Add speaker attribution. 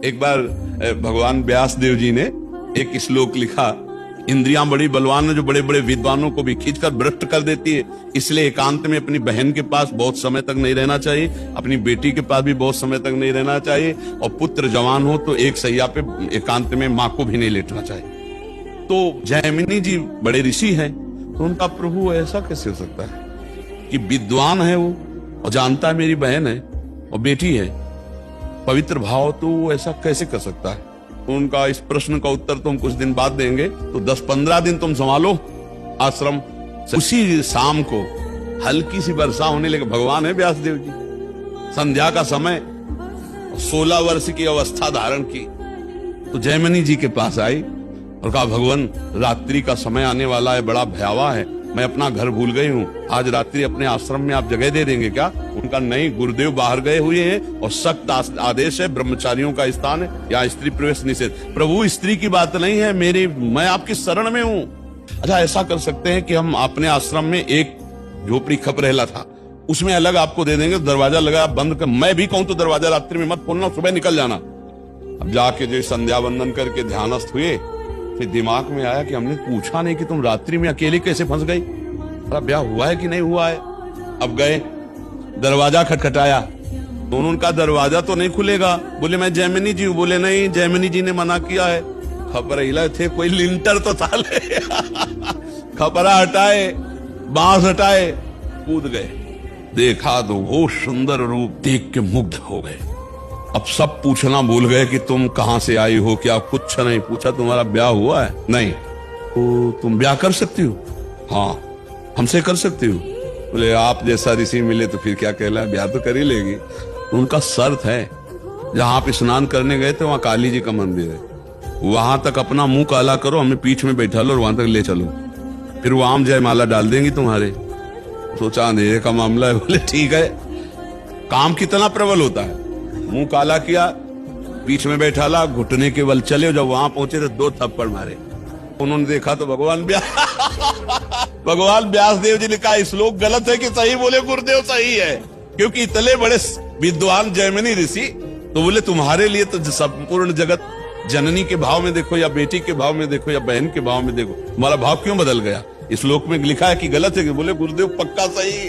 Speaker 1: एक बार भगवान व्यास देव जी ने एक श्लोक लिखा, इंद्रियां बड़ी बलवान है जो बड़े बड़े विद्वानों को भी खींचकर भ्रष्ट कर देती है, इसलिए एकांत में अपनी बहन के पास बहुत समय तक नहीं रहना चाहिए, अपनी बेटी के पास भी बहुत समय तक नहीं रहना चाहिए, और पुत्र जवान हो तो एक सैया पे एकांत में माँ को भी नहीं लेटना चाहिए। तो जैमिनी जी बड़े ऋषि हैं, तो उनका प्रभु ऐसा कैसे हो सकता है कि विद्वान है वो और जानता है मेरी बहन है और बेटी है, पवित्र भाव, तो वो ऐसा कैसे कर सकता है? उनका इस प्रश्न का उत्तर तो हम कुछ दिन बाद देंगे। तो 10-15 दिन तुम संभालो आश्रम। उसी शाम को हल्की सी वर्षा होने लगी। भगवान है व्यास देव जी, संध्या का समय, 16 वर्ष की अवस्था धारण की, तो जैमिनी जी के पास आई और कहा, भगवान रात्रि का समय आने वाला है, बड़ा भयावह है, मैं अपना घर भूल गई हूँ, आज रात्रि अपने आश्रम में आप जगह दे देंगे क्या? उनका नहीं, गुरुदेव बाहर गए हुए हैं और सख्त आदेश है, ब्रह्मचारियों का स्थान है, यहाँ स्त्री प्रवेश निषेध। प्रभु स्त्री की बात नहीं है, मैं आपकी शरण में हूँ। अच्छा, ऐसा कर सकते हैं कि हम अपने आश्रम में एक झोपड़ी खपरेला था, उसमें अलग आपको दे देंगे, दरवाजा लगा, आप बंद कर, मैं भी कहूँ तो दरवाजा रात्रि में मत खोलना, सुबह निकल जाना। अब जाके जो संध्या वंदन करके ध्यानस्थ हुए, फिर दिमाग में आया कि हमने पूछा नहीं कि तुम रात्रि में अकेले कैसे फंस गई, अरे ब्याह हुआ है कि नहीं हुआ है। अब गए, दरवाजा खटखटाया, दोनों का दरवाजा तो नहीं खुलेगा, बोले मैं जैमिनी जी हूँ, बोले नहीं जैमिनी जी ने मना किया है। खपरा हिला थे, कोई लिंटर तो था ले खपरा हटाए, बांस हटाए, कूद गए, देखा तो वो सुंदर रूप देख के मुग्ध हो गए। अब सब पूछना भूल गए कि तुम कहां से आई हो, क्या कुछ नहीं पूछा, तुम्हारा ब्याह हुआ है? नहीं। तो तुम ब्याह कर सकती हो? हाँ, हमसे कर सकती हो। बोले आप जैसा ऋषि मिले तो फिर क्या कहला, ब्याह तो कर ही लेगी। उनका शर्त है, जहां आप स्नान करने गए थे वहां काली जी का मंदिर है, वहां तक अपना मुंह काला करो, हमें पीठ में बैठा लो और वहां तक ले चलो, फिर वो आम जयमाला डाल देंगी तुम्हारे। सोचा अंधेरे का मामला है, बोले ठीक है। काम कितना प्रबल होता है, मुंह काला किया, पीठ में बैठा ला, घुटने के बल चले, जब वहां पहुंचे तो 2 थप्पड़ मारे। उन्होंने देखा तो भगवान व्यास देव जी ने कहा श्लोक गलत है कि सही? बोले गुरुदेव सही है, क्योंकि इतने बड़े विद्वान जैमिनी ऋषि, तो बोले तुम्हारे लिए तो संपूर्ण जगत जननी के भाव में देखो या बेटी के भाव में देखो या बहन के भाव में देखो, तुम्हारा भाव क्यों बदल गया? इस श्लोक में लिखा है कि गलत है कि? बोले गुरुदेव पक्का सही।